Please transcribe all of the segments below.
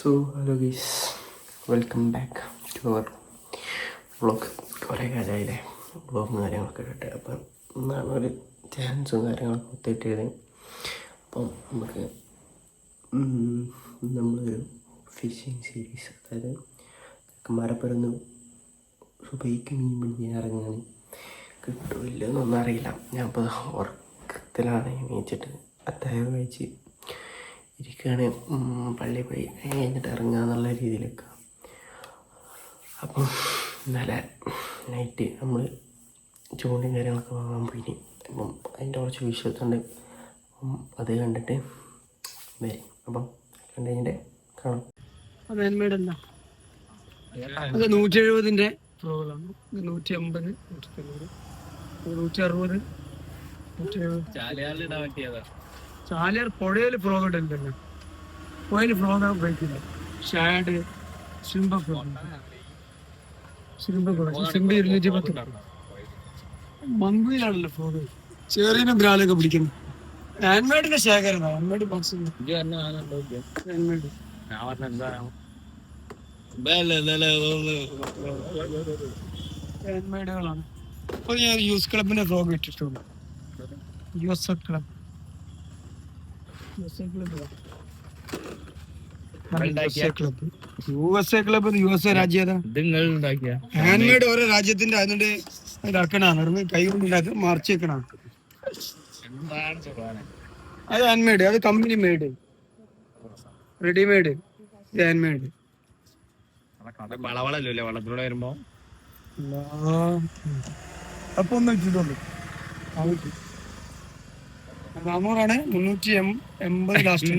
So hello guys, welcome back to our vlog. കുറേ കാലമായില്ലേ വ്ളോഗും കാര്യങ്ങളൊക്കെ ഇട്ടിട്ട്. അപ്പം ഇന്നാണ് ഒരു ചാൻസും കാര്യങ്ങളൊക്കെ ഒത്തിട്ടത്. അപ്പം നമുക്ക് നമ്മളൊരു ഫിഷിങ് സീരീസ്, അതായത് മരപ്പുറന്ന് സുബൈക്ക് മീൻ പിടിക്കാൻ ഇറങ്ങാൻ കിട്ടുമില്ല എന്നൊന്നും അറിയില്ല. ഞാനിപ്പോൾ ഉറക്കത്തിലാണ് എണീച്ചിട്ട് അത്താഴം കഴിച്ച് ഇരിക്കുകയാണ്. പള്ളിയിൽ പോയി കഴിഞ്ഞിട്ട് ഇറങ്ങാന്നുള്ള രീതിയിലൊക്കെ. അപ്പം ഇന്നലെ നൈറ്റ് നമ്മൾ ചൂണ്ടും കാര്യങ്ങളൊക്കെ വാങ്ങാൻ പോയി. അപ്പം അതിൻ്റെ കുറച്ച് വിശ്വസുണ്ട്. അപ്പം അത് കണ്ടിട്ട് വരും. അപ്പം കണ്ടു കഴിഞ്ഞിട്ട് കാണാം. അത് എന്മേടല്ല, അത് 170 പ്രോകളാണ്. 150, 190, 160, 170. ചാലിയാർ പുഴയിൽ ഫ്രോഗ് ഇടണ്ടല്ലോ. പുഴയിൽ ഫ്രോഗ് ഉപയോഗിക്കില്ല. ഷാഡ്, സിംബ ഫ്രോഗ്, സിംബ 210. മങ്കുയിലാണല്ലോ ഫ്രോഗ്. ചെറിയ ബ്രാലൊക്കെ പിടിക്കുന്നത്. ഹാൻഡ്മേഡിന്റെ ശേഖരം, ഹാൻഡ്മേഡ് ബോക്സ്, ഹാൻഡ്മേഡ് ഹാൻഡ്മേഡുകളാണ്. അപ്പോൾ ഞാൻ യൂസ് ക്ലബിന്റെ ഫ്രോഗ് ഇട്ടിട്ടുള്ളൂ. യുഎസ് ക്ലബ്, യുഎസ് രാജ്യം. ഹാൻഡ്മേഡ് ഓരോ രാജ്യത്തിന്റെ അതിന്റെ ഇതാക്കണാണ്, കൈ കൊണ്ട് ഉണ്ടാക്കി മറിച്ച് വെക്കണാണ്. അത് ഹാൻഡ്മേഡ്, അത് കമ്പനി മെയ്ഡ്, റെഡിമെയ്ഡ്, ഹാൻഡ്മേഡ്. വളവളല്ലേ വള്ളത്തിലൂടെ വരുമ്പോ അപ്പൊ ഒന്ന് വെച്ചിട്ടുള്ളൂ. 400 380 ലാസ്റ്റ്.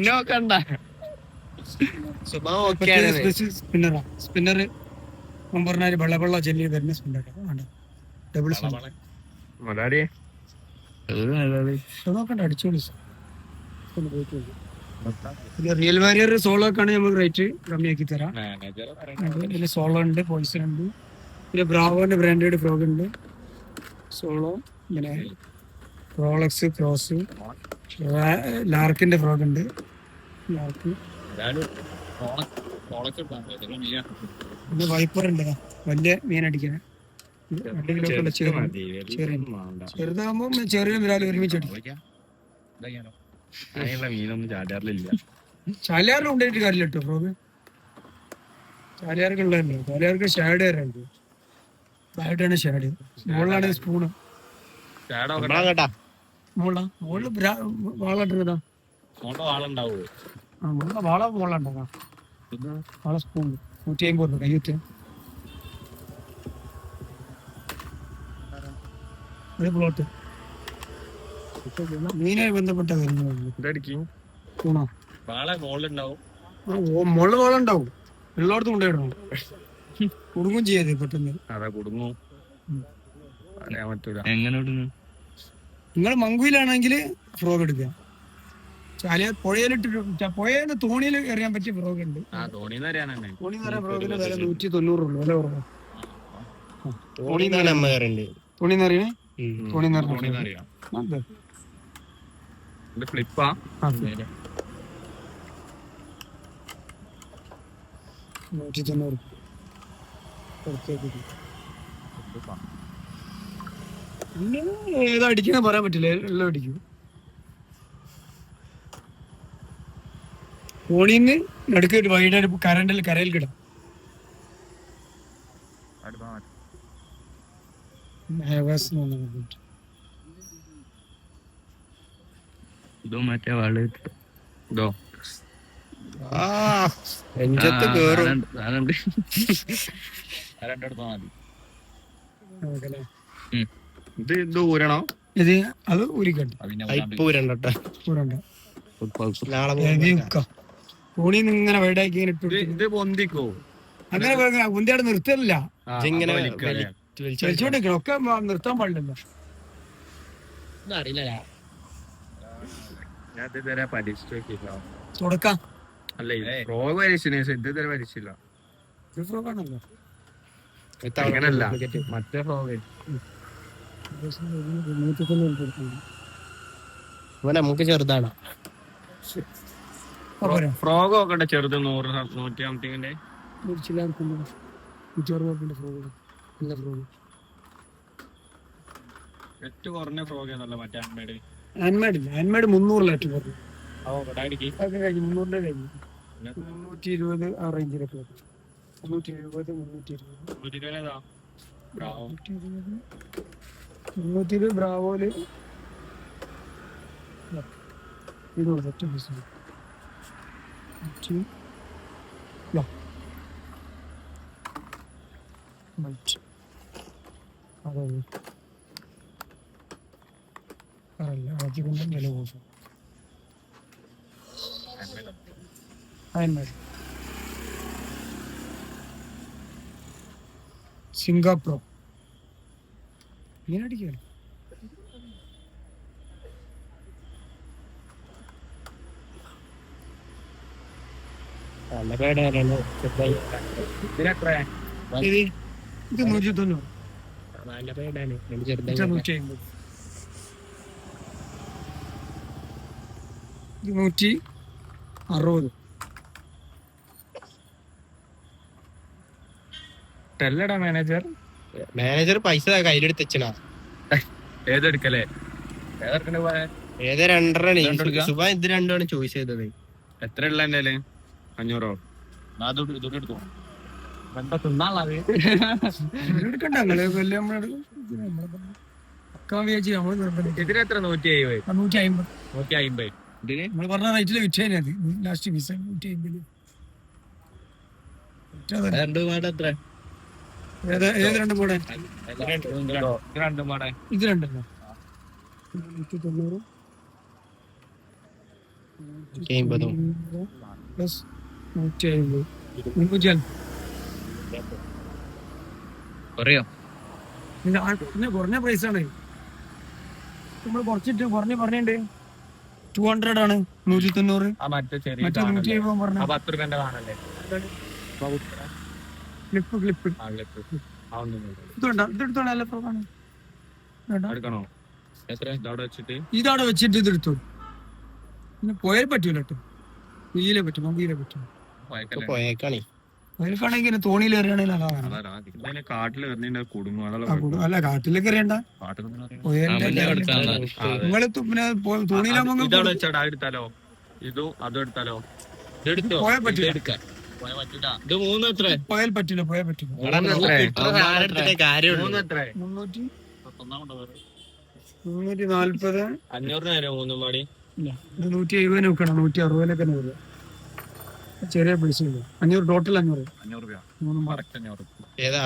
സ്പിന്നർ പറഞ്ഞാല് വെള്ള ജെല്ലി വരുന്ന സ്പിന്നർ, ഡബിൾ നോക്കണ്ട, അടിച്ചോളൂ. പിന്നെ റിയൽ വാരിയർ സോളോ ഒക്കെ ആണെങ്കിൽ നമുക്ക് റേറ്റ് കമ്മിയാക്കി തരാം. പിന്നെ സോളോ ഉണ്ട്, പോയിസൺ ഉണ്ട്, പിന്നെ ബ്രാവോന്റെ ബ്രാൻഡഡ് ഫ്രോഗ് ഉണ്ട്, സോളോ, പിന്നെ റോളക്സ്, ക്രോസ്, ലാർക്കിന്റെ ഫ്രോഗ് ഉണ്ട്. ലാർക്ക് പിന്നെ വൈപ്പർ ഉണ്ട്, വലിയ മീൻ അടിക്കാൻ 2 കിലോ ഉള്ള ചെറുതാകുമ്പോ ചെറിയ വിരാല് ഒരുമിച്ച് അടിക്കും. മീനൊന്നും ചാടാറില്ല. ചാലിയാറിൽ ഉണ്ടായിട്ട് കാര്യമില്ല കേട്ടോ ഫ്രോഗ്. ചാലിയാർക്ക് ഉള്ളതല്ലോ, ചാലിയാർക്ക് ഷാഡ് വരാണ്ട്. ബായിട്ടാണ് ഷാഡ്, മുകളിലാണ് സ്പൂണ്. മുകളില് വാളിട്ടതാ, വാള മുകളിലുണ്ടാകാം. വാള സ്പൂൺ 150 രൂപ കയ്യത്ത്. ഒരു പ്ലോട്ട് മീനായി ബന്ധപ്പെട്ട മുകളിൽ വാളുണ്ടാവും, എല്ലായിടത്തും കൊണ്ടുപോയിടണം. കുടുങ്ങും ചെയ്യാതെ പെട്ടെന്ന്. നിങ്ങൾ മങ്കുയിലാണെങ്കിൽ ഫ്രോഗ് എടുക്കുക. ചാലിയാർ പുഴയിലിട്ട്, പുഴയിൽ തോണിയിൽ എറിയാൻ പറ്റിയ ഫ്രോഗ് ഉണ്ട്. തോണിന്ന് പറയാൻ ഫ്രോഗിന് വില 190 ഉള്ളു, വില കുറവാണ്. തോണിന്ന് അറിയണേ, തോണിന്ന് അറിയാം. ഫ്ലിപ്പാ 190. ഏതാ അടിക്കുന്ന പറയാൻ പറ്റില്ല, എല്ലാം അടിക്കും. ഫോണിന്ന് നടുക്ക് വൈകിട്ട് കരയിൽ കിടാം. ഇതോ മറ്റേ വള ഇതോ ഇത് ഊരണോ? ഇത് അത് ഊരിക്കട്ടെ, ഫോണിൽ നിന്ന് ഇങ്ങനെ വൈഡാക്കി ഇത് പൊന്തിക്കോ. അങ്ങനെ ഉന്തിയാട് നിർത്തലില്ല, വലിച്ചോണ്ടിരിക്കണം. ഒക്കെ നിർത്താൻ പാടില്ലല്ലോ. തുടക്കാം അല്ലേ ഫ്രോഗ് പരീക്ഷില്ല, ഇതുവരെ പരീക്ഷില്ല. ഫ്രോഗാണല്ലോ, അങ്ങനല്ല മറ്റേ ഫ്രോഗ്. നമുക്ക് ചെറുതാണ്. ഫ്രോഗ് നോക്കട്ടെ, ചെറുത് 100 സംതിങ്ങിന്റെ. ഏറ്റവും കുറഞ്ഞ ഫ്രോഗ് ആണല്ലോ മറ്റേ അമ്മയുടെ. ഹാൻഡ്മേഡ് 300 ലിറ്റർ പറഞ്ഞു. അതൊക്കെ കഴിഞ്ഞു 300 കഴിഞ്ഞു. 320 ആ റേഞ്ചിലൊക്കെ വരും. 370 320 ബ്രാവോയില് ഇത് ഒറ്റ പീസ് അതല്ല ബാക്കിക്കൊണ്ടും വില പോകും. സിംഗാപ്പുറം ഇങ്ങനെ അടിക്കുകയാണ്. ഇത് 190 150 160. ടെല്ലടാ മാനേജർ പൈസ കയ്യിലെടുത്ത് വെച്ചണ. ഏതെടുക്കലേ? ഏത് 2 സുബ ഇത് 2 ചോയ്സ് ചെയ്തത്. എത്ര ഉള്ള എന്റെ 500? ഇതിനെത്ര? 150. 150 നമ്മൾ പറഞ്ഞ റേറ്റില് വിറ്റേനെ ലാസ്റ്റ് പീസ 150. എത്ര? ഏത് 2 മോഡൽ? ഇത് 2 കുറഞ്ഞ പ്രൈസാണ്. നമ്മൾ കുറച്ചിട്ട് പറഞ്ഞിട്ടുണ്ട് 200 ആണ്. 190. മറ്റേ 170 പറഞ്ഞു. 10 രൂപന്റെ കാണല്ലേ? ക്ലിപ്പ് എടുക്കണോ? എത്ര വെച്ചിട്ട്? ഇതവിടെ വെച്ചിട്ട് ഇത് എടുത്തു. പിന്നെ പോയാൽ പറ്റൂല കേട്ടോ. വീലെ പറ്റും, മൊബൈലെ പറ്റും. പോയാണെങ്കിൽ തോണിയിൽ എറിയണെങ്കിൽ അല്ല കാട്ടിലേക്ക് എറിയണ്ട. നിങ്ങള് പിന്നെ തോണിയിലാകുമ്പോ പോയാൽ പറ്റൂല. പോയാൽ പറ്റൂല. 340. 170 നോക്കണം. 160 വരിക. ചെറിയ പൈസ 500 ടോട്ടൽ 500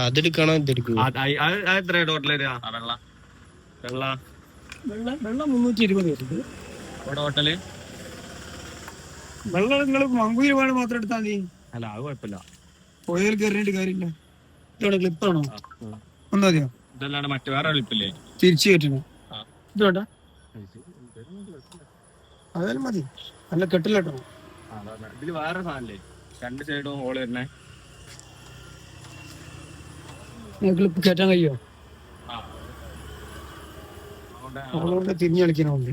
അതെടുക്കണോ? വെള്ളം 320 ടോട്ടല്. വെള്ളം നിങ്ങൾ 50 രൂപ മാത്രം എടുത്താൽ മതി. അല്ല അത് കുഴപ്പമില്ല. പോയാൽ കയറിയിട്ട് കാര്യമില്ല. ഇതോടെ ക്ലിപ്പാണോ? ഒന്നും മതിയോ? ഇതല്ലാണ്ട് മറ്റു വേറെ ക്ലിപ്പില്ലേ? തിരിച്ചു കയറ്റണം. ഇതോട്ടാ അതായാലും മതി. നല്ല കെട്ടിലോട്ടോ. ഇതില് വേറെ സാധനല്ലേ? 2 സൈഡും ഹോള് വരുന്നേ. ക്ലിപ്പ് കയറ്റാൻ കഴിയോ? അവളോട് തിരിഞ്ഞു കളിക്കണോണ്ട്.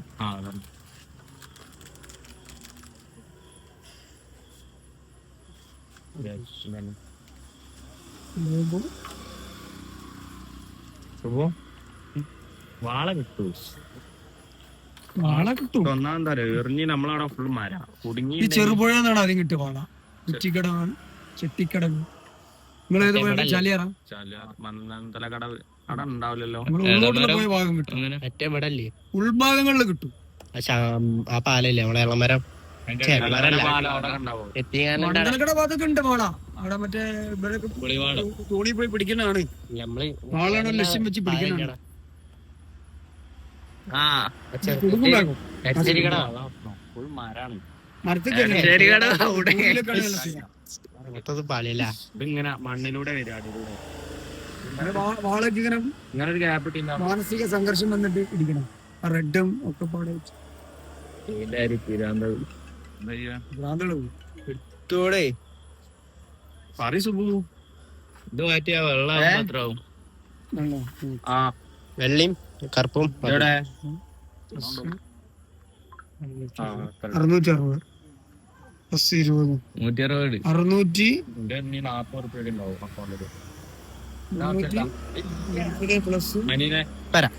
വാള കിട്ടൂ. വാള കിട്ടും. ഒന്നാം തരം എറിഞ്ഞ് നമ്മളവിടെ ഫുൾ മര കുടുങ്ങി. ഈ ചെറുപുഴ എന്നാണ് ആദ്യം കിട്ടിയ വാള. കുറ്റിക്കടവ്, ചെട്ടിക്കടവ്. നിങ്ങൾ ഏത് പോയ ചാലിയാറാ? മന്നന്തല കടവ് കട ഉണ്ടാവില്ലല്ലോ. പോയ ഭാഗം കിട്ടും. ഉൾഭാഗങ്ങളിൽ കിട്ടും. ആ പാലല്ലേ നമ്മളെ ഇളമരം മണ്ഡലക്കട ഭാഗത്തൊക്കെ ഉണ്ട് വാള. അവിടെ മറ്റേ തോണി പോയി പിടിക്കുന്നതാണ്. വാളാണ് ലക്ഷ്യം വെച്ച് പിടിക്കുന്നതാണ്. ഇതിങ്ങനെ മണ്ണിലൂടെ വാളൊക്കെ ഇങ്ങനെ മാനസിക സംഘർഷം വന്നിട്ട് ഇരിക്കണം. റെഡും ഒക്കെ പാടെ വെള്ളയും കറുപ്പും 660. +20 160 600 40 ഉണ്ടാവും അക്കൗണ്ടില്. 320 പ്ലസ് അനീനെ തരാം.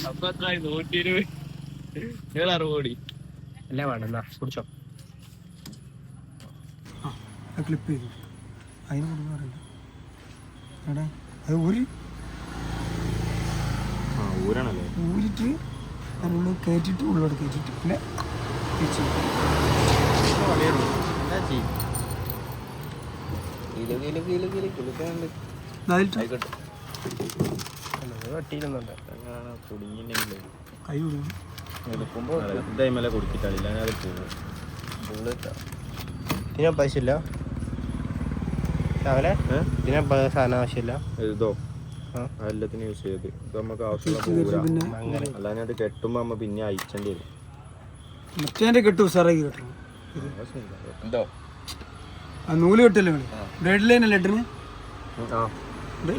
അപ്പൊ എത്ര 120 60 അല്ലേ വേണ്ട കുടിച്ചോ. ക്ലിപ്പ് ചെയ്തു അതിന് കൊടുക്കാറില്ല എടാ അത് ഊരണല്ലേ ഊരിട്ട് അതിനുള്ളിൽ കയറ്റിട്ട് ഉള്ളോട് കയറ്റിട്ട് പിന്നെ തിരിച്ച് ഇതായിട്ട് കൈ വിടും എടുക്കുമ്പോ കുടിച്ചിട്ടില്ല അത് പോകും. ഇതിനെ പൈസ ഇല്ല രാവിലെ ഇതിനെ സാധനം ആവശ്യമില്ല. ഇതോ എല്ലാത്തിനും യൂസ് ചെയ്ത് ഇത് നമുക്ക് ആവശ്യമുള്ള പിന്നെ അല്ലാതെ അത് കെട്ടുമ്പോ നമ്മ പിന്നെ അയച്ചേണ്ടി വരും. മറ്റേ കെട്ടു ഉസാറാക്കി കെട്ടണം എന്തോ ആ നൂല് കെട്ടല്ലേ ബ്രെഡ് ലൈൻ അല്ലേ ഇട്ടിന്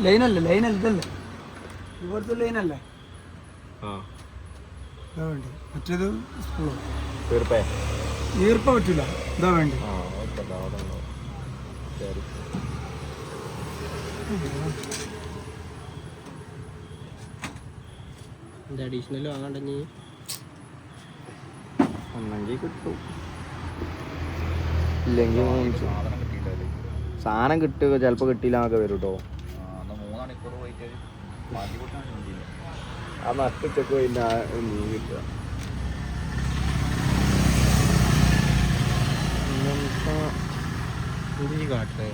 ലൈനല്ലേ ലൈനല്ല ഇതല്ലേ ഇവിടുത്തെ ലൈനല്ലേ ഇതാ വേണ്ടി മറ്റേത് സ്കൂളോ തീർപ്പേ ഈർപ്പ പറ്റില്ല ഇതാ വേണ്ടി അഡീഷണൽ വാങ്ങണ്ടെങ്കിൽ ഒന്നെങ്കിൽ കിട്ടും ഇല്ലെങ്കിൽ സാധനം കിട്ടുക ചിലപ്പോൾ കിട്ടിയില്ല എന്നൊക്കെ വരും കേട്ടോ. 3 മണിക്കൂർ പോയിട്ട് ആ നട്ടുച്ചക്ക് പോയിട്ട് മീൻ കിട്ടുക. കാട്ടേ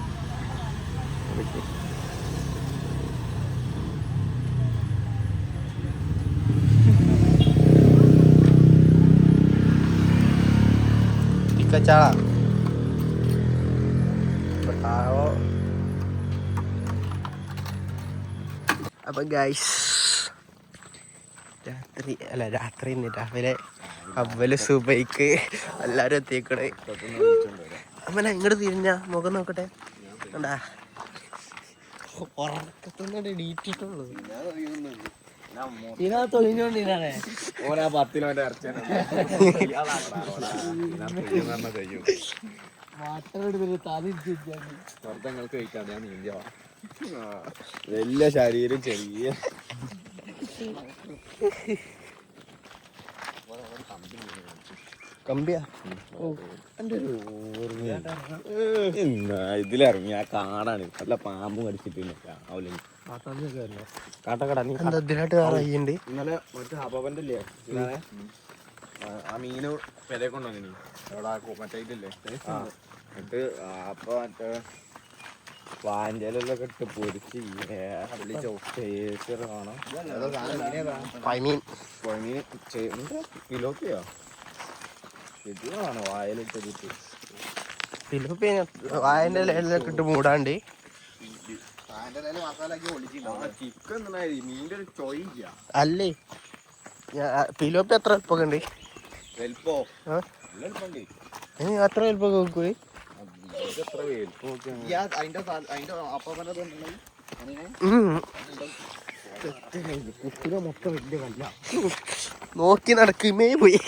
ചാള അപ്പൊ ഗൈസ് രാവിലെ അവല് സുബൈക്ക് എല്ലാരും എത്തിക്കണേ. അമ്മനെ ഇങ്ങോട്ട് തിരിഞ്ഞ മുഖം നോക്കട്ടെ കണ്ടാ ഉറക്കത്തൊന്നും ഡീറ്റിട്ടുള്ളൂ ഇതിനകത്ത് ഒളിഞ്ഞോണ്ടിരുന്നാണേ ഓനാ 10 കിലോന്റെ ഇറച്ചങ്ങൾക്ക് കഴിക്കാൻ ഞാൻ നീന്തിയ വലിയ ശരീരം ചെറിയ കമ്പിയാ ഇതിലിറങ്ങി ആ കാടാണ് നല്ല പാമ്പ് കടിച്ചിട്ടില്ല കാട്ടക്കട ഇതിനായിട്ട് അറിയുണ്ട്. ഇന്നലെ മറ്റേ അപവന്റെ ഇല്ലേ ആ മീന് പെരെ കൊണ്ടുവന്നിനി എവിടെ മറ്റേ ഇതില്ലേ എന്നിട്ട് അപ്പൊ മറ്റേ വാഞ്ചലൊക്കെ ഇട്ട് പൊരിച്ച് കാണാം. കിലോക്കിയോ ശരിയാണോ വായലിട്ടിട്ട് വായന്റെ ഇലയിലൊക്കെ ഇട്ട് മൂടാണ്ട് ചിക്കൻ മീൻ്റെ ഒരു ചൊയ്യ അല്ലേ പിലോപ്പി എത്ര എളുപ്പൊക്കെ ഉണ്ട് വെൽപ്പോ അത്ര എളുപ്പൊക്കെ നോക്കൂ. നോക്കി നടക്കുമേ പോയി.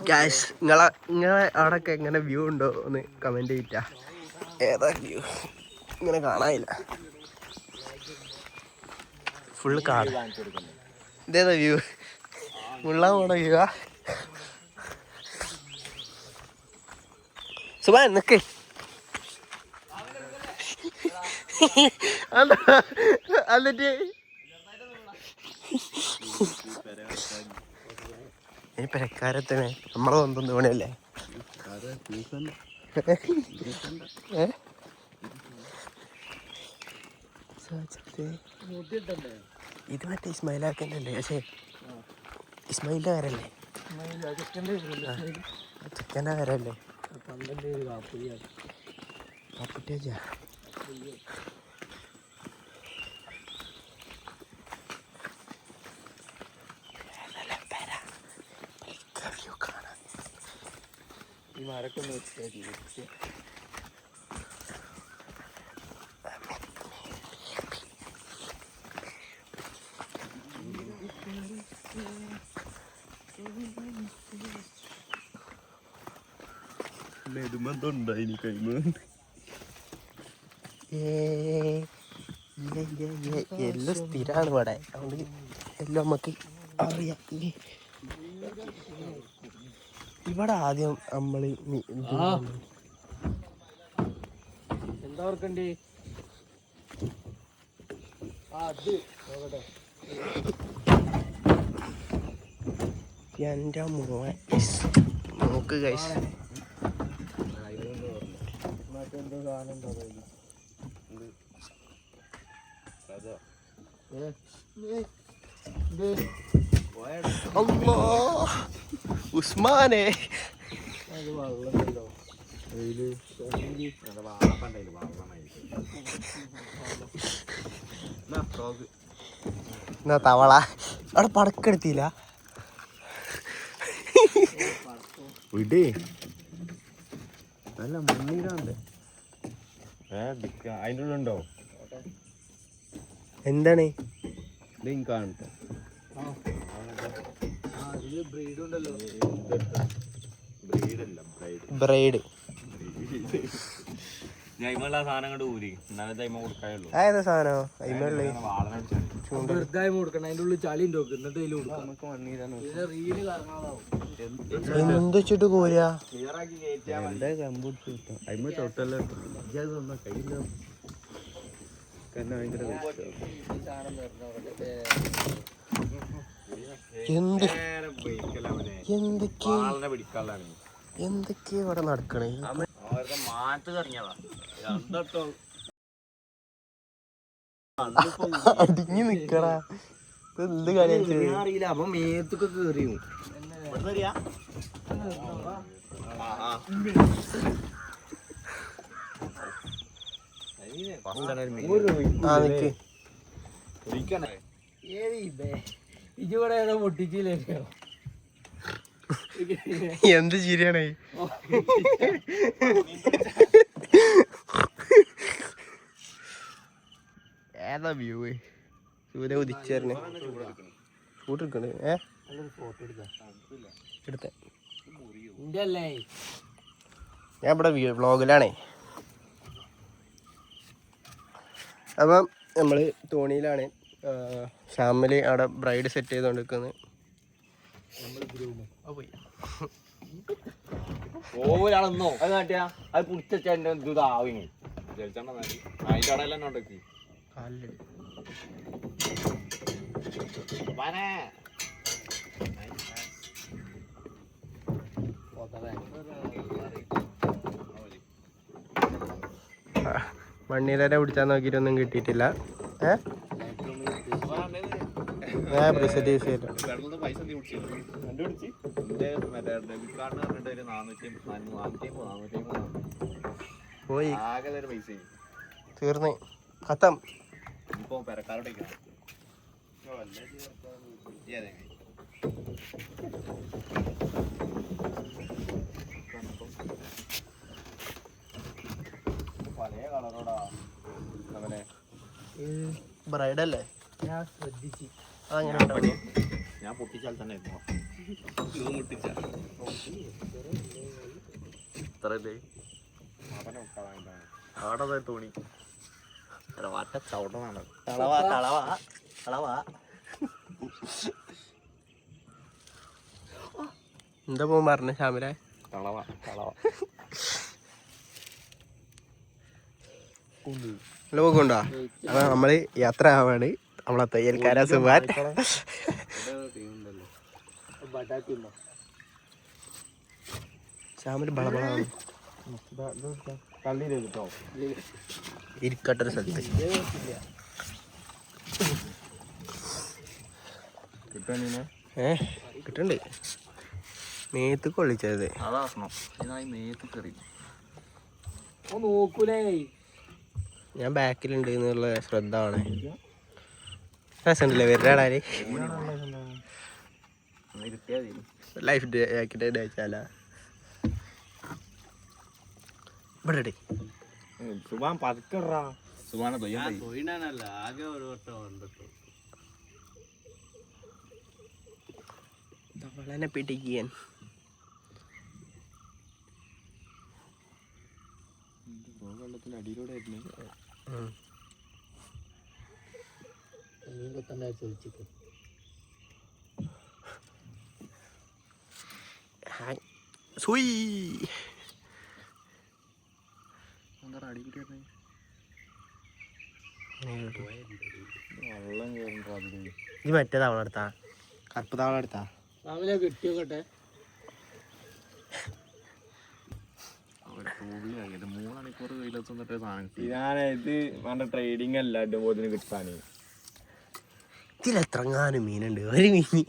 ഗ്യാസ് നിങ്ങളെ അവിടെയൊക്കെ എങ്ങനെ വ്യൂ ഉണ്ടോ ഒന്ന് കമന്റ് ചെയ്യിട്ടാ. ഏതാ വ്യൂ ഇങ്ങനെ കാണാനില്ല ഫുള്ള് കാട്. ഇതേതാ വ്യൂ മുള്ളാൻ പോണ വ്യൂവാ. സുബാൻ നിക്ക് എന്നിട്ട് ഇനി പെരക്കാരത്തന്നെ നമ്മളെ സ്വന്തം തോണിയല്ലേ. ഇത് മറ്റേ ഇസ്മായിലാക്കൻ്റെ അല്ലേ? പക്ഷേ ഇസ്മായിലിൻ്റെ കാരല്ലേ? ചിക്കൻ്റെ കാരല്ലേ? കാപ്പുറ്റേജാ ഈ മരൊക്കെ ഒന്ന് വെച്ച് ഇതുമെന്തുണ്ടായി കൈമ എല്ലാം സ്ഥിരമാണ് ഇവിടെ, അതുകൊണ്ട് എല്ലാം നമുക്ക് അറിയാം. ഇവിടെ ആദ്യം നമ്മള് എന്താ ഓർക്കണ്ടേ? എൻ്റെ നോക്ക് ഗൈസ്, മറ്റെന്തോ സാധനം ഉണ്ടോ ഉസ്മാനെ അത് വെള്ളമല്ലോ വെയില് വാളപ്പണ്ടായില്ല എന്നാ തവള അവിടെ പടക്കെടുത്തില്ല. വിടേ നല്ല മണ്ണീരാണ്ട് അതിൻ്റെ ഉള്ളുണ്ടോ? എന്താണ് കാണട്ടെ. ബ്രൈഡ് സാധനം കണ്ട് ഊരി എന്നാലേ തൈമ കൊടുക്കാനുള്ളൂ. ഏതാ സാധനം അയിമള്ളി കൊടുക്കണം. അതിന്റെ ഉള്ളിൽ ചളി ഉണ്ടോ? എന്നിട്ട് എന്ത് വെച്ചിട്ട് കോരാ? അയിമ തൊട്ടല്ലോ കയ്യില്ല. എന്തൊക്കെയാ ഇവിടെ നടക്കണേ? അടിഞ്ഞു നിക്കടാ, എന്ത് കാര്യം അറിയില്ല. അപ്പൊ മേത്തൊക്കെ കേറിയും ഇജിവിടെ പൊട്ടിച്ചില്ലേ? എന്ത് ചിരിയാണേ? ഏതാ വ്യൂ? സൂര്യ ഉദിച്ചേറിന് ഫോട്ടോ എടുക്കണേ? എടുത്തേ. ഞാൻ ഇവിടെ വ്ളോഗിലാണേ. അപ്പം നമ്മൾ തോണിയിലാണ്. ഷാമില് അവിടെ ബ്രൈഡ് സെറ്റ് ചെയ്തുകൊണ്ട് നിൽക്കുന്നത്. ഓരാളെന്നോ അത് കാട്ടിയാ അത് പുടിച്ചാ ഇതാവിന് അതിന്റെ അടയിൽ തന്നെ ഉണ്ടക്ക് മണ്ണീരരെ പിടിച്ചാൽ നോക്കിയിട്ടൊന്നും കിട്ടിയിട്ടില്ല. പൈസ പോയി തീർന്ന് ഖത്തം. ഇപ്പൊ പെരക്കാരോടേക്ക് പഴയ കളറോടാ അവനെ ബ്രൈഡല്ലേ? ഞാൻ ശ്രദ്ധിച്ചു. അതങ്ങനെ ഞാൻ പൊട്ടിച്ചാൽ തന്നെ ഇത്രല്ലേ അവിടെ തോണി വാട്ട ചവിട്ടമാണ്. തളവാ തളവാ തളവാ. എന്താ പോ പറഞ്ഞ ശ്യാമിലെ? തളവ തളവ ലോകമുണ്ടോ? അപ്പൊ നമ്മള് യാത്ര ആവാണ്. നമ്മളെ തയ്യൽക്കാര സുമാൻ ശ്യാമില് ബളബളാണ്. ഇരിക്കട്ടൊരു സ്ഥലത്ത് കിട്ടണ്ട്. മേത്ത് കൊള്ളിച്ചത് അതാ മേത്ത് കറി നോക്കൂലേ? ഞാൻ ബാക്കിലുണ്ട് എന്നുള്ള ശ്രദ്ധ ആണ്. രസമുണ്ടല്ലേ വരുന്നാളാല് ലൈഫ് ജാക്കറ്റ് അയച്ചാലാ ഇവിടെ സുബാൻ പതുക്കറാ സുബാന തൊഴിലാനല്ല ആകെ ഒരു വട്ടം കണ്ടിട്ടു. വളരെ പിടിക്കാൻ വെള്ളത്തിന്റെ അടിയിലൂടെ വെള്ളം കേറ. ഇത് മറ്റേ തവണ എടുത്താ കറുപ്പ് തവണ എടുത്താ രാവിലെ കിട്ടിയോട്ടെ. 3 മണിക്കൂർ വെയിലത്ത് നിന്നിട്ട് ഇത് വേണ്ട ട്രേഡിങ് അല്ല ഇടുമ്പോതിന് കിട്ടാന്. ഇതിലെത്രങ്ങാനും മീനുണ്ട്. ഒരു മീൻ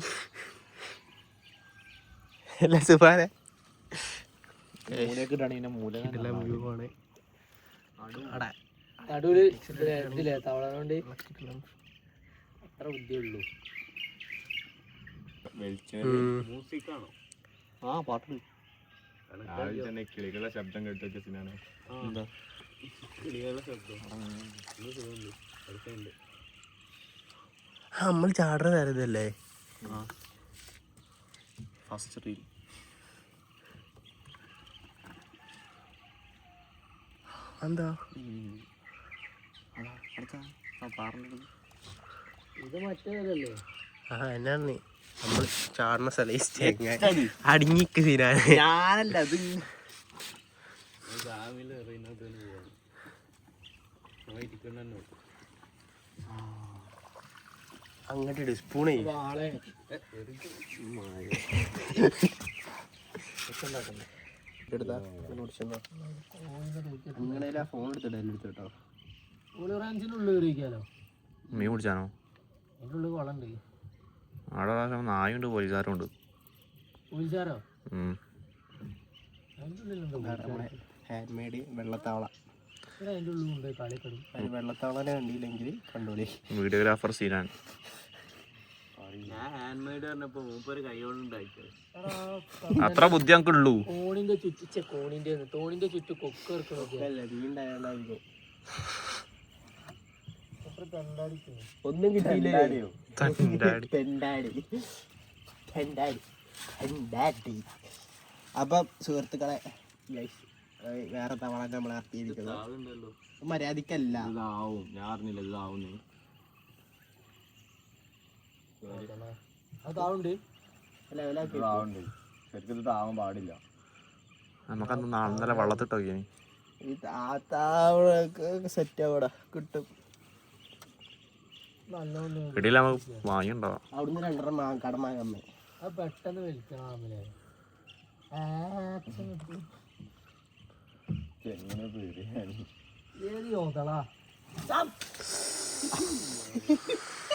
അല്ല സുബാനെ നടുവില് ഇതില്ലേ തവള കൊണ്ട് അത്ര ബുദ്ധിയുള്ളൂ. മ്യൂസിക്കാണോ? ആ പാട്ട് രാവിലെ തന്നെ കിളികളുടെ ശബ്ദം കേട്ടൊക്കെ സിനാണ്. കിളികളുടെ ശബ്ദം അടുത്തുണ്ട്. നമ്മൾ ചാടുന്ന തരതല്ലേ ഫസ്റ്റ് റീൽ എന്താ ഇത് മറ്റേതല്ലേ? ആ എന്നാണ് നമ്മൾ ചാടുന്ന സ്ഥലം അടിങ്ങിക്ക് തീരാൻ ഞാനല്ല അത് രാവിലെ എറിയുന്നതിന് പോവാണ്. അങ്ങോട്ട് സ്പൂണേ ആളെ അങ്ങനെ ഫോൺ എടുത്തിട്ടോ റാഞ്ചിനുള്ളിൽ കയറിയിരിക്കാലോ. മീൻ പിടിച്ചാനോ? അതിൻ്റെ ഉള്ളിൽ കുളമുണ്ട്. അവിടെ നായുണ്ട്, പോലീസുകാരുണ്ട്. പോലീസുകാരോ? Hand made വെള്ളത്താവള. അതിൻ്റെ ഉള്ളിലുണ്ട് കളിക്കടും. വെള്ളത്താവളനെ കണ്ടില്ലെങ്കിൽ കണ്ടോളി. വീഡിയോഗ്രാഫർ സീനാണ്. ഞാൻ ഹാൻഡ് മെയ്ഡ് പറഞ്ഞപ്പോ മൂപ്പര് കൈകൊണ്ട് ഉണ്ടാക്കിയത്. അത്ര ബുദ്ധി ഞങ്ങൾക്ക് ഉള്ളൂ. കോണിന്റെ ചുറ്റിച്ച തോണിന്റെ ചുറ്റും കൊക്ക് ഒന്നും കിട്ടിയില്ല. അപ്പം സുഹൃത്തുക്കളെ വേറെ തവള നമ്മൾ ഇറക്കിയിരിക്കുന്നത് മര്യാദക്കല്ല. ഇതാവും, ഞാൻ അറിഞ്ഞില്ല ഇതാവുന്നു. ശരിക്കും ഇത് താവാൻ പാടില്ല. നമുക്കന്ന് നാളെ വെള്ളത്തിട്ടോ സെറ്റ് അവിടെ കിട്ടും. പിടിയില്ല, നമുക്ക് വാങ്ങിണ്ടാവാം. അവിടുന്ന് 2 കടം വാങ്ങാൻ പെട്ടെന്ന് വലിക്കണം.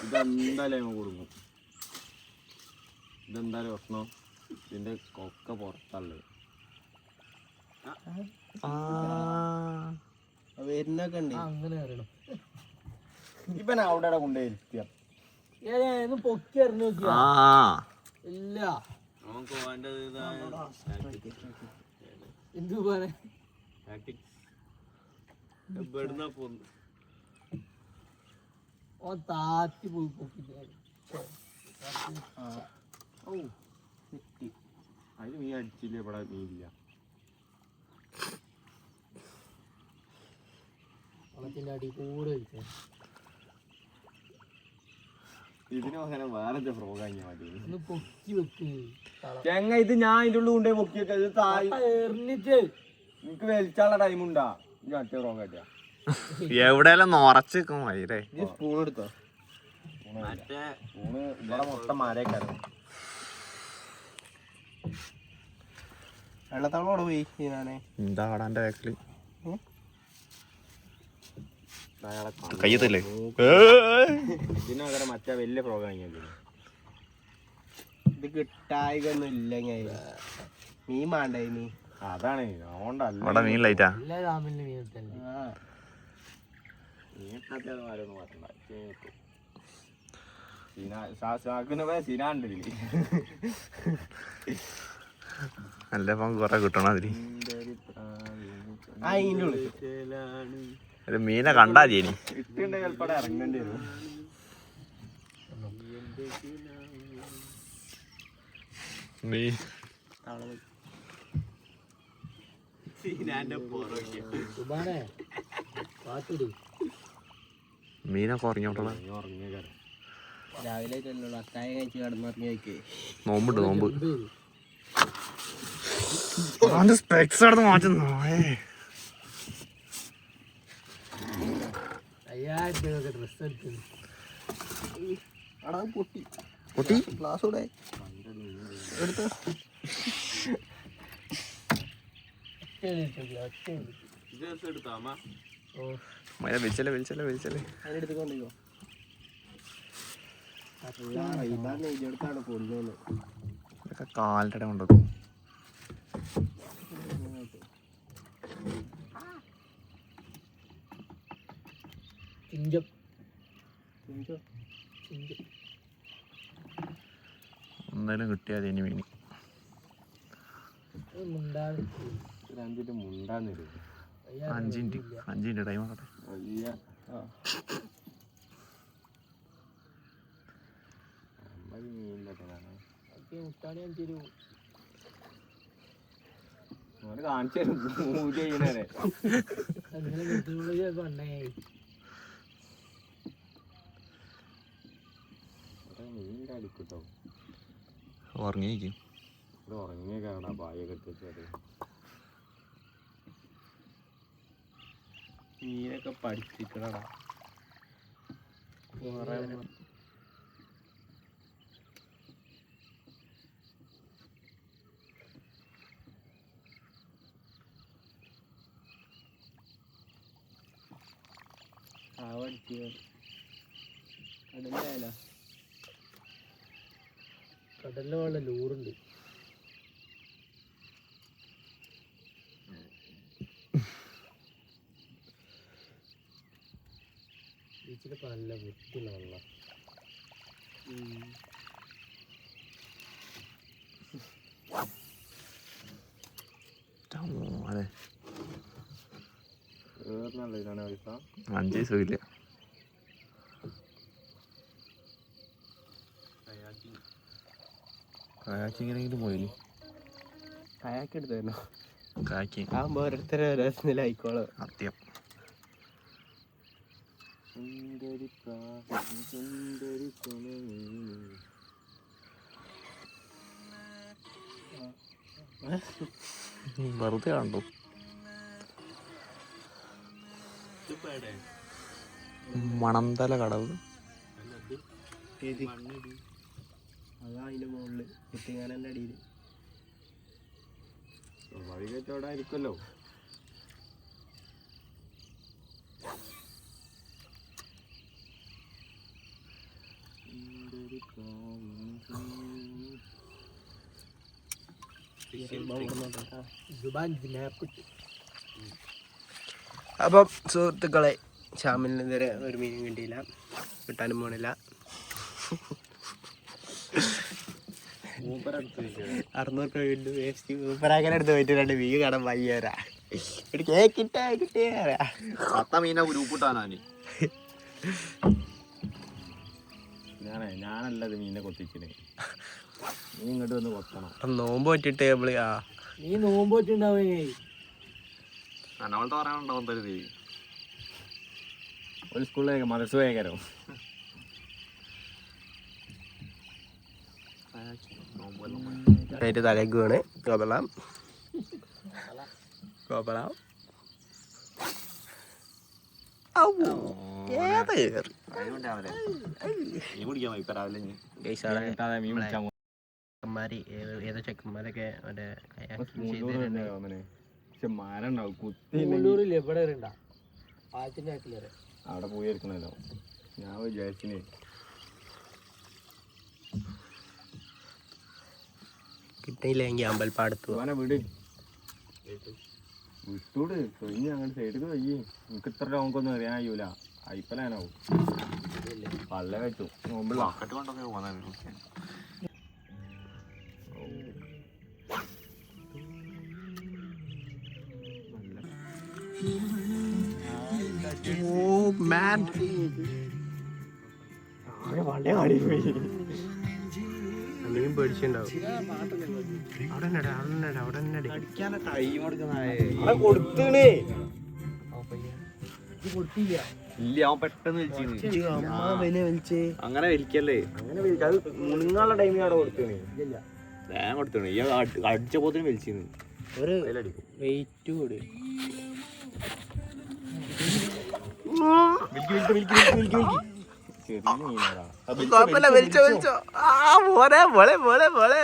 ഇതെന്തായാലും കൊടുക്കും. ഇതെന്തായാലും പ്രശ്നം, ഇതിന്റെ കൊക്ക പുറത്തുള്ളത് വരുന്നൊക്കെ ഉണ്ട്. അങ്ങനെ അറിയണം. ഇവൻ അവിടെ കൊണ്ടുപോയി ഇരുത്തിയ പൊക്കി അറിഞ്ഞു നോക്കിയാ ഇല്ല. എന്തു പോലെ താത്തി പോയി പൊക്കി. അതിന് നീ അടിച്ചില്ലേ ഇവിടെ നീതിയ വെള്ളത്തിന്റെ അടി കൂടെ ഇതിന് അങ്ങനെ വേറെ ഫ്രോഗ് കഴിഞ്ഞാൽ മതി. ഒന്ന് പൊക്കി വെക്ക് ചെങ്ങ. ഇത് ഞാൻ ഇതിന്റെ ഉള്ളിൽ കൊണ്ടുപോയി പൊക്കിയൊക്കെ ഇത് എറിഞ്ഞിട്ട് നിനക്ക് വലിച്ചാനുള്ള ടൈമുണ്ടാ? ഇത് മറ്റേ ഫ്രോഗ് ആയിട്ടാ എവിടെയെല്ലാം നിറച്ച് സ്പൂൺ എടുത്തോ? സ്പൂണ് ഇവിടെ മൊത്തം മാരേക്കാരം. വെള്ളത്താവളോടെ പോയി ഞാനേ എന്താ ആടാന്റെ ബാക്കില് അയാളെ കയ്യത്തില്ലേ? ഇതിനകരം മറ്റേ വലിയ ഫ്രോഗ് വാങ്ങിയത്. ഇത് കിട്ടായികൊന്നും ഇല്ല. മീൻ വേണ്ട ഇനി. അതാണ് അതുകൊണ്ടല്ല അവിടെ മീൻ ലൈറ്റാ. എല്ലാ രാമിലും മീൻ കിട്ടല്ലേ. നല്ല ഇപ്പം കുറെ കിട്ടണം അതിന്. ഒരു മീനെ കണ്ടാ ചേനി ഇട്ടുണ്ടെങ്കിൽ ചിലപ്പോൾ ഇറങ്ങേണ്ടി വരും. മീൻ മീനൊക്കെ ഉറങ്ങിയോട്ടണ. രാവിലെ അത്തായ കഴിച്ച് കിടന്നുറങ്ങിയൊക്കെ നോമ്പുണ്ട് നോമ്പ്. സ്പെക്സ് കിടന്ന് മാറ്റുന്നു. 5000 രൂപ ഡ്രസ് എടുക്കുന്നു. പൊട്ടി ഗ്ലാസ് കൂടെ എടുത്ത് വിളിച്ചല്ലേ വിളിച്ചല്ലേ വിളിച്ചല്ലേ. അതിനെടുത്തുകൊണ്ടിരിക്കോ ഇതെടുത്താണ് കൊണ്ടുവന്ന് ഇതൊക്കെ കാലിൻ്റെ കൊണ്ടുവന്നു. ചിഞ്ചം എന്തായാലും കിട്ടിയാൽ ഇനി മീൻ മുണ്ടാന്നില്ല 5 മിനിറ്റ് ടൈം ആക്കട്ടെ. കാണിച്ചു തരും പൂജ ചെയ്യണേ. മീൻ്റെ അടിക്കിട്ടോ ഉറങ്ങിയിരിക്കും. ഇവിടെ ഉറങ്ങിയ കാരണം പായൊക്കെ ഇട്ടിട്ട് മീനൊക്കെ പഠിച്ചിക്കണടാ. കടലിലെ വെള്ളം ലൂറുണ്ട്. ബീച്ചിലൊക്കെ നല്ല വൃത്തിയുള്ള വെള്ളം. അതെ നല്ല ഇതാണ് പൈസ 5 ദിവസമില്ല. കായാക്കിങ്ങനെങ്കിലും പോയില്ലേ. കയാക്ക് എടുത്തായിരുന്നോ? കാക്കി ആകുമ്പോ ഓരോരുത്തരെ ഓരോന്നിലായിക്കോളൂ. സത്യം. വെറുതെ കണ്ടു. മണന്തല കടവ് അതാ അതിന്റെ മുകളില് കുട്ടിങ്ങാനന്റെ അടിയില് സ്വാഭാവികമായിട്ട് അവിടെ ആയിരിക്കുമല്ലോ. അപ്പം സുഹൃത്തുക്കളെ, ശ്യാമിന് ഇതുവരെ ഒരു മീനും കിട്ടിയില്ല, കിട്ടാനും പോണില്ല. 600 രൂപ വീണ്ടും വേസ്റ്റ്. മൂപ്പരാക്കാൻ എടുത്ത് പോയിട്ട് 2 മീൻ കടം വയ്യരാ. കിട്ടിയാ മീനെ ഗ്രൂപ്പിട്ടാനാണ് ഞാനല്ലത് മീനെ കൊത്തിച്ചിനെ. നീ ഇങ്ങോട്ട് വന്ന് കൊത്തണം. നോമ്പ് പറ്റിട്ട് നമ്മള് നീ നോമ്പ് പറ്റിണ്ടാവേ അനവളുടെ പറയാനുണ്ടാവും തരുതേ. ഒരു സ്കൂളിലേക്ക് മനസ്സ് ഭയങ്കരം തലേക്ക് വീണ് കോപലാം കോപലാം ഏതോ ചെക്കന്മാരൊക്കെ മറ്റേ മരണ്ടാവും കുത്തി അവിടെ പോയി എടുക്കണല്ലോ. ഞാൻ വിചാരിച്ചിനെ കിട്ടിയില്ലെങ്കിൽ അമ്പൽപ്പാടത്ത് വിട് വിട്ടൂട് കഴിഞ്ഞ് അങ്ങനെ സൈഡിൽ കഴിയും. എനിക്ക് ഇത്ര ലോങ്ങൊന്നും അറിയാൻ കഴിയൂല. അയ്പ്പനാവും പള്ള വെച്ചു നോമ്പിള്ള കട്ട് കൊണ്ടൊക്കെ പോകുന്ന എന്തെങ്കിലും പേടിച്ചുണ്ടാവും. കൊടുത്തേ ഇല്ല അവൻ പെട്ടെന്ന് വലിച്ചു അങ്ങനെ വലിക്കല്ലേ അങ്ങനെ അത് മുണുങ്ങാനുള്ള ടൈമിൽ അവിടെ കൊടുത്തേ വേഗം കൊടുത്തേ ഈ അടിച്ച പോത്തിന് വലിച്ചിരുന്നു ഒരു വെയിറ്റ് കൂടി. കുഴപ്പമില്ല, വലിച്ചോ വലിച്ചോ. ആ മോനെ മോളെ മോളെ മോളെ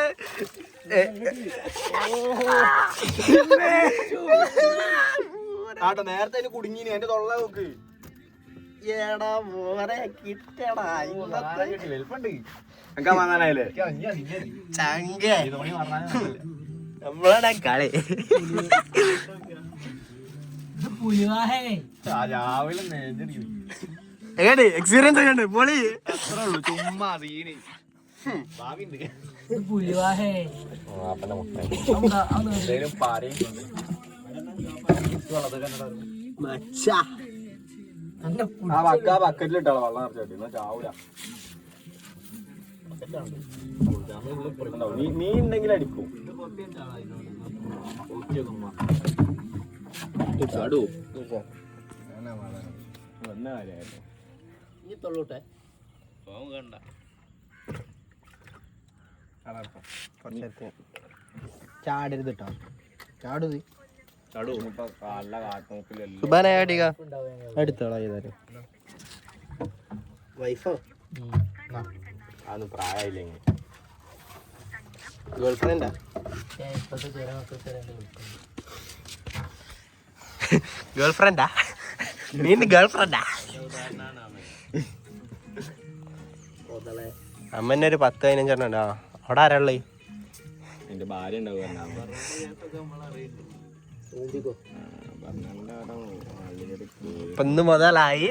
ആട്ടോ നേരത്തെ കുടുങ്ങിന് എന്റെ തൊള്ള നോക്ക് ഏടാ മോനെ കിട്ടടാ. വലുപ്പുണ്ട് എനിക്ക് വാങ്ങാനായാലേ ചങ്ക നമ്മളെ കളി. രാവിലെ നേരിടും എങ്ങനെ എക്സ്പീരിയൻസ് ഒക്കെ ഉണ്ട് പൊളി. അത്രേ ഉള്ളൂ ചുമ്മാ സീന് ബക്കറ്റിലിട്ടാളോ വെള്ളം നിറച്ചോട്ടെ എന്നാ ചാവൂല. നീ ഉണ്ടെങ്കിൽ അടിക്കും. വന്ന കാര്യമായിരുന്നു ചാടരുത് കേട്ടോ. ചാടു നല്ല കാട്ടുനോക്കിലല്ലോ സുബാനടിക അടുത്തോളാം ചെയ്താലും വൈഫോ അതൊന്നും പ്രായമില്ലെങ്കിൽ ഗേൾ ഫ്രണ്ടാ ഗേൾ ഫ്രണ്ടാ നീ ഗേൾ ഫ്രണ്ടാ. അമ്മന്നെ ഒരു 10-15 ഉണ്ടോ അവിടെ ആരാളേ? എന്റെ ഭാര്യ ഉണ്ടാവും. ഇപ്പൊ ഇന്ന് മുതലായി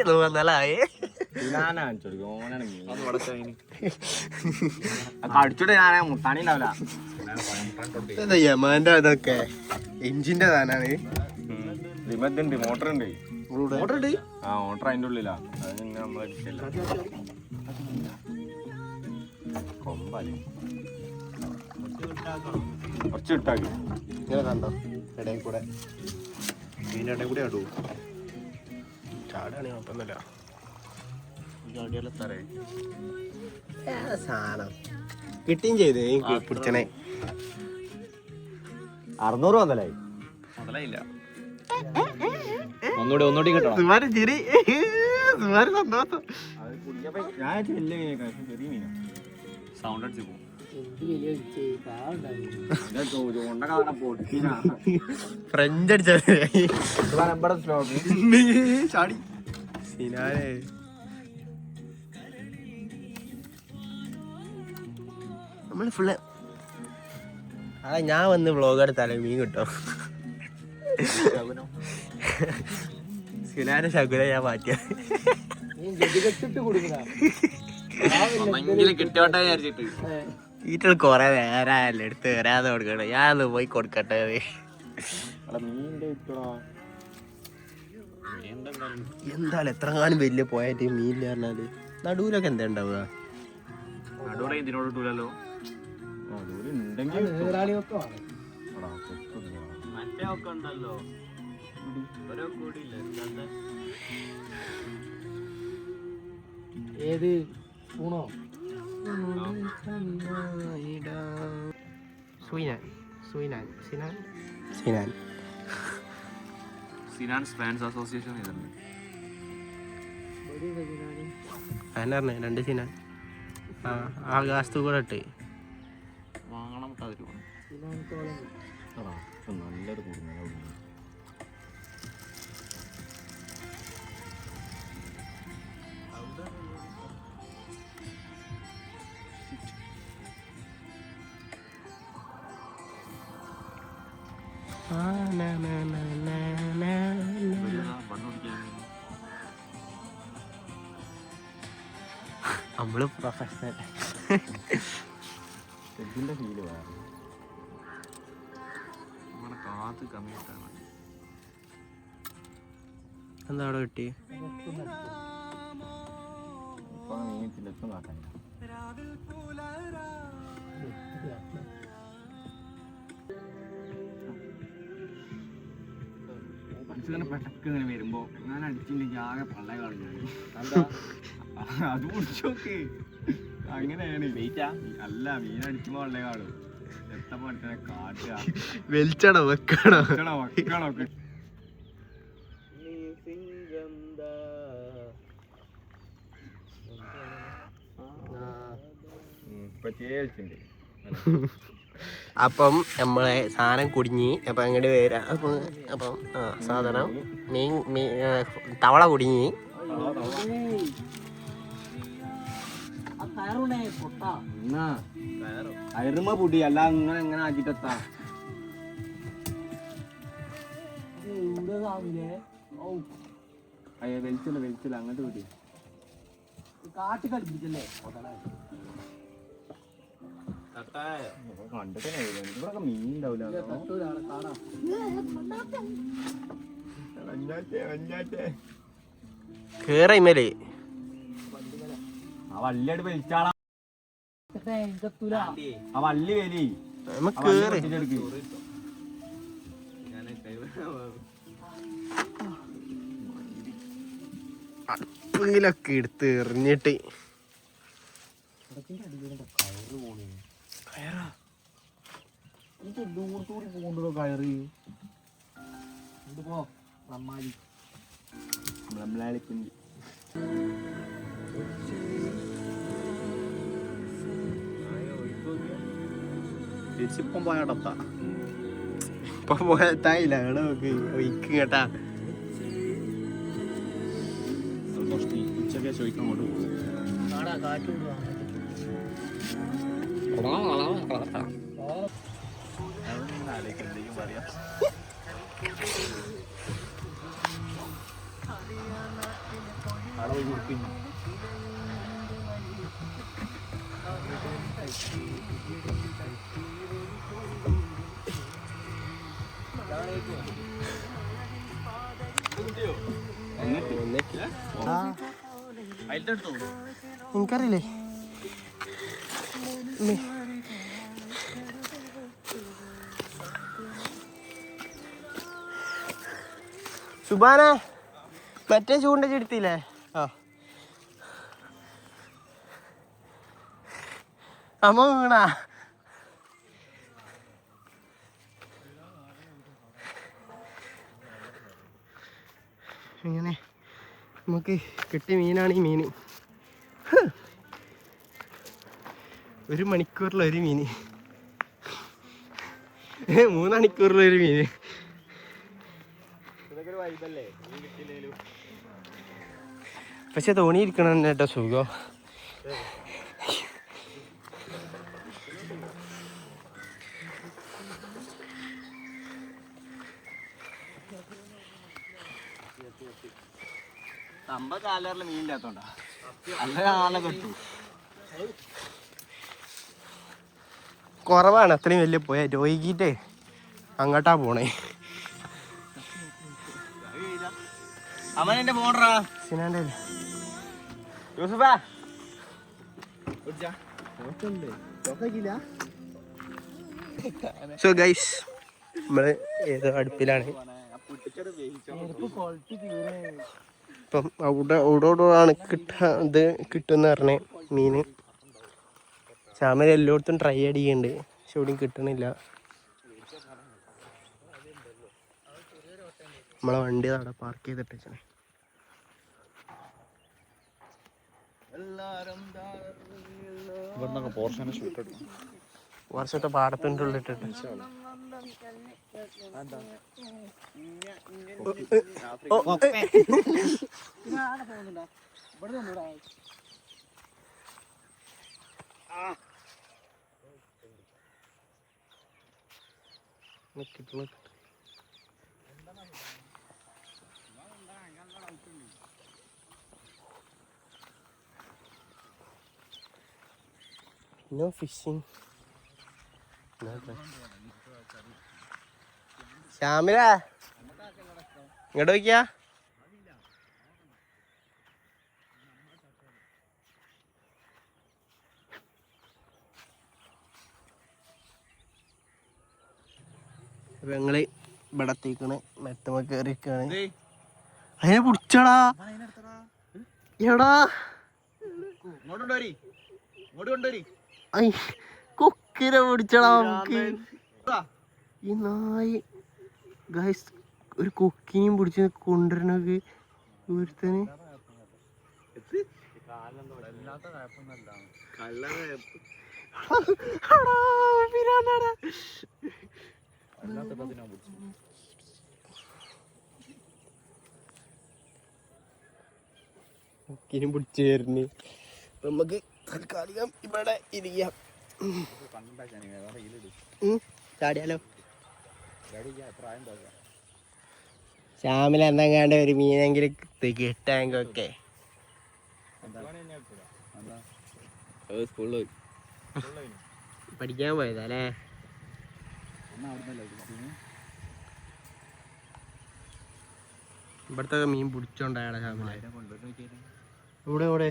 അടിച്ചോട്ടെ ഞാനേ മുത്താണി ഉണ്ടാവില്ല. യമാന്റെ അതൊക്കെ എഞ്ചിന്റെ സാധനാണ്. ഉണ്ട് മോട്ടർ ഉണ്ട്. മോട്ടർ ഉണ്ട്. ആ മോട്ടർ അതിന്റെ ഉള്ളിലാ. അത് നമ്മളടിച്ചില്ല കൊമ്പല്ലേ കുറച്ച് ഇട്ടാക്കി ഇങ്ങനെ കണ്ടോ ഇടയിൽ കൂടെ മീൻ്റെ ഇടയിൽ കൂടെ ആടൂ. ചാടാണ് കുഴപ്പമൊന്നുമില്ല. സാധനം കിട്ടിയും ചെയ്ത് പിടിച്ചനെ 600 വന്നലായി. ഒന്നുകൂടി കിട്ടണം. സുമാര് ചിരി സുമാര് സന്തോഷം. ഞാൻ ചെറിയ മീനാ സൗണ്ട് അടിച്ചു പോകും. ഫ്രഞ്ച് അടിച്ചാടി സിനാനെ നമ്മള് ഫുള്ള് അതാ ഞാൻ വന്ന് വ്ളോഗ് എടുത്താലേ മീൻ കിട്ടും. സിനാന്റെ ശകുന ഞാൻ മാറ്റിയ കിട്ടോട്ടെ വിചാരിച്ചിട്ട് വീട്ടിൽ കൊറേ നേരമല്ലേ എടുത്ത് വരാതെ കൊടുക്കണേ. ഞാനൊന്ന് പോയി കൊടുക്കട്ടെ. എന്തായാലും എത്ര കാലം വലിയ പോയായിട്ട് മീനില്ല പറഞ്ഞാല് നടുവിലൊക്കെ എന്താ ഉണ്ടാവുക? ഇതിനോട് കിട്ടൂലല്ലോ. മറ്റേ ഒക്കെ ഉണ്ടല്ലോ ഓരോ കൂടിയില്ല. ഏത് ഊണോ? സിനാൻസ് ഫാൻസ് അസോസിയേഷൻ ചെയ്തിട്ടുണ്ട്. അതിനെ 2 സിനാൻ ആകാശത്തു കൂടെ ഇട്ട് വാങ്ങണം അതിൽ നല്ലൊരു കൂടുന്ന നമ്മള് പ്രൊഫഷണൽ. ഇതിന്റെ ഫീല് വേറെ. നമ്മളെ കാത്ത് കമ്മിട്ടാണ്. എന്താ അവിടെ കിട്ടി? മനസ്സിലെ പെട്ടക്ക് ഇങ്ങനെ വരുമ്പോ ഞാൻ അടിച്ചില്ലെങ്കിൽ ആകെ പള്ള കാണുന്നത്. എന്താ അത് കുടിച്ചോക്ക്. അങ്ങനെയാണ് അല്ല മീൻ അടിക്കുമ്പോ പള്ള കാണും. എത്ര പഠിച്ചനെ കാട്ടുക വലിച്ചണോ വെക്കണോ? വെക്കണോ? അപ്പം നമ്മളെ സാധനം കുടുങ്ങി. അപ്പം അങ്ങോട്ട് വരാം. അപ്പം സാധനം തവള കുടുങ്ങി. അയറുമ്പോ പൊടി അല്ല അങ്ങനെ എങ്ങനെ ആക്കിട്ടെത്താ. വലിച്ചില്ല അങ്ങോട്ട് പൊടി കാട്ടി കളിപ്പിച്ചല്ലേ. കണ്ടിട്ടേ ഇവിടെ മീൻ ഉണ്ടാവില്ല. കേറയിമേല് ആ വള്ളിയായിട്ട് വലിച്ചാളാ. ആ വള്ളി വേലി കേറി അടുപ്പെങ്കിലൊക്കെ എടുത്ത് എറിഞ്ഞിട്ട് പോണ്ടോ കയറി നമ്മളാളിപ്പിണ്ടി തിരിച്ചിപ്പം പോയാടത്താ. ഇപ്പൊ പോയത്തായില്ല നോക്ക് ഒഴിക്കും കേട്ടാ. ഉച്ചക്കെ ചോദിക്കാൻ കൊണ്ട് പോകും. എനിക്കറിയില്ലേ സുബാന മറ്റേ ചൂണ്ട ചെടുത്തില്ലേ? ആ അമ്മ വീണാ ഇങ്ങനെ നമുക്ക് കിട്ടിയ മീനാണ് ഈ മീൻ. 1 മണിക്കൂറിലൊരു മീൻ, 3 മണിക്കൂറിലൊരു മീൻ. പക്ഷെ തോണിയിരിക്കണം കേട്ടോ സുഖം. കാലറിൽ മീനില്ലാത്തോണ്ടാ നല്ല ആളെ കിട്ടു. കുറവാണ് അത്രയും വലിയ പോയായിട്ട് വൈകിട്ടേ അങ്ങോട്ടാ പോണേ. അമ്മനെ പോണ്ടാ സിനാൻ്റെ യൂസുഫാ സോ ഗൈസ് നമ്മള് ഏതോ അടുപ്പിലാണ്. ഇപ്പം അവിടെയാണ് ഇത് കിട്ടുമെന്ന് പറഞ്ഞേ മീന്. ചാമര എല്ലായിടത്തും ട്രൈ അടിക്കുന്നുണ്ട്, പക്ഷെ എവിടെയും കിട്ടണില്ല. നമ്മളെ വണ്ടി അവിടെ പാർക്ക് ചെയ്തിട്ടേ വർഷത്തെ പാടത്തിൻ്റെ ഉള്ളിട്ടിട്ട് നോ ഫിഷിങ്. ശ്യാമില ഇങ്ങോട്ട് നോക്കിയാ. അപ്പൊ ഞങ്ങള് ഇവിടത്തേക്കാണ് മെത്തമ കയറിക്കാണ്. അതിനെ പിടിച്ചടാ എടാ. കൊക്കിനെ പിടിച്ചടാ നമുക്ക്. ഈ നായി ഗൈസ് ഒരു കൊക്കിനെയും പിടിച്ച് കൊണ്ടുവരണത് ഒരുത്തന്. കൊക്കിനും പിടിച്ചു തരുന്നു. അപ്പൊ നമുക്ക് തൽക്കാലികം ഇവിടെ ഇരിക്കാം. ചാടിയാലോ? ശ്യാമിൽ എന്തെങ്ങാണ്ട് ഒരു മീനെങ്കിലും കിട്ടാങ്കൊക്കെ. പഠിക്കാൻ പോയതാ അല്ലേ? ഇവിടത്തെ മീൻ പിടിച്ചോണ്ടാണ് ശ്യാമിലെ. ഇവിടെ ഇവിടെ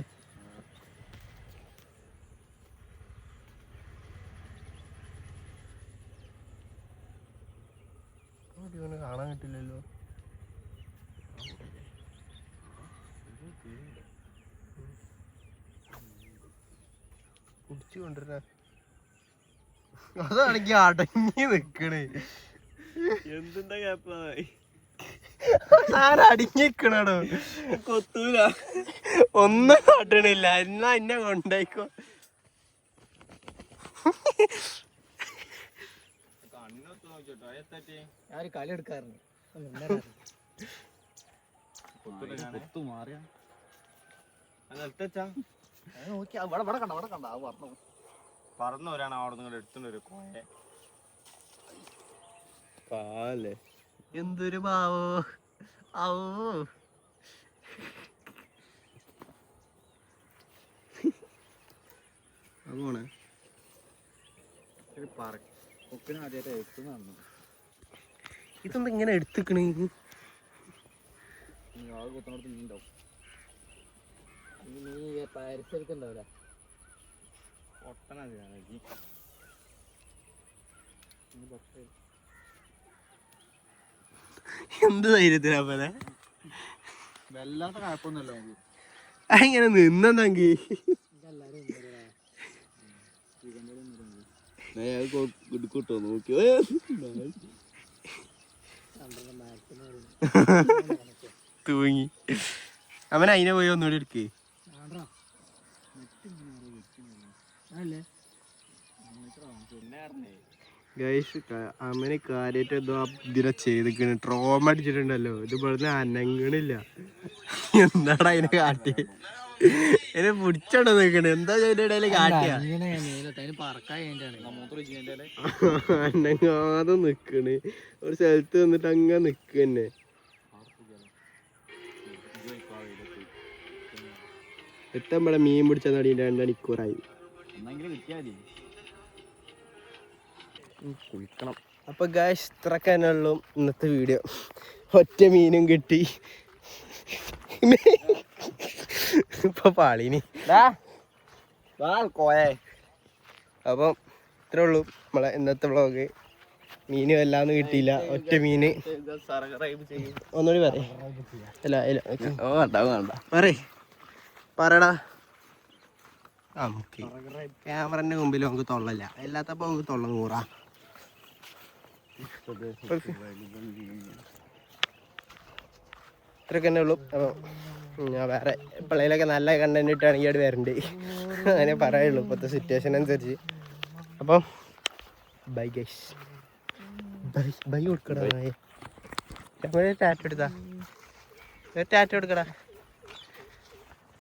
കാണാൻ കിട്ടില്ലല്ലോ. കുടിച്ചു കൊണ്ടുവരാ. അതാണെങ്കി അടങ്ങി നിക്കണേ. എന്തിന്റെ അടങ്ങിക്കണോ? കൊത്തൂല, ഒന്നും കാട്ടണില്ല. എന്നാ എന്നെ കൊണ്ടായിക്കോ. കളി എടുക്കാറുണ്ട്. പറന്നു വരാണ് അവിടെ നിങ്ങൾ എടുത്തുണ്ട് കോയെ. പാവല്ലേ, എന്തൊരു പാവോ. ആവോ പോണേ. ഇതെന്താ ഇങ്ങനെ എടുത്തിക്കണ? പരിസരത്തുണ്ടാവില്ല. എന്ത് ധൈര്യത്തിനാ പോലെ വല്ലാത്ത കുഴപ്പമൊന്നുമല്ലോ. അങ്ങനെ നിന്നെങ്കി കിട്ടോ നോക്കിയോ. തൂങ്ങി. അവൻ അതിനെ പോയി ഒന്നുകൂടി എടുക്കേ. അവന് കാര്യായിട്ട് എന്തോ ഇതിനെ ചെയ്തിക്കണ്. ട്രോമ അടിച്ചിട്ടുണ്ടല്ലോ. ഇത് ഇവിടുന്ന് അനങ്ങണില്ല. എന്താടാ അതിനെ കാട്ടി? അതിനെ പിടിച്ചോണ്ട് നിക്കണ്. എന്താ അതിന്റെ ഇടയില് കാട്ടിയ? അനങ്ങാതെ നിക്കണ്. ഒരു സ്ഥലത്ത് വന്നിട്ട് അങ്ങ നിക്കന്നെ. എത്താൻ ഇവിടെ മീൻ പിടിച്ച നടീന്റെ 2 മണിക്കൂറായി. കുളിക്കണം. അപ്പൊ ഗായ്സ് ഇത്രയൊക്കെ തന്നെ ഉള്ളൂ ഇന്നത്തെ വീഡിയോ. ഒറ്റ മീനും കിട്ടി. ഇപ്പൊ പാളിനി കോയെ. അപ്പം ഇത്രേ ഉള്ളൂ നമ്മളെ ഇന്നത്തെ വ്ളോഗ്. മീനും എല്ലാന്ന് കിട്ടിയില്ല. ഒറ്റ മീന്. ഒന്നുകൂടി പറയടാ. നമുക്ക് ക്യാമറന്റെ മുമ്പിൽ നമുക്ക് തൊള്ളല്ല. അല്ലാത്തപ്പോ നമുക്ക് തൊള്ള 100. ഇത്രയൊക്കെ തന്നെ ഉള്ളൂ. അപ്പം ഞാൻ വേറെ പിള്ളേരൊക്കെ നല്ല കണ്ടന്റ് ഇട്ടാണെങ്കിൽ അവിടെ വരണ്ട്. അങ്ങനെ പറയുള്ളൂ ഇപ്പോഴത്തെ സിറ്റുവേഷൻ അനുസരിച്ച്. അപ്പം ബൈ ഗൈസ്. ബൈ കൊടുക്കടാ. ടാറ്റ എടുത്താ ടാറ്റ കൊടുക്കടാ.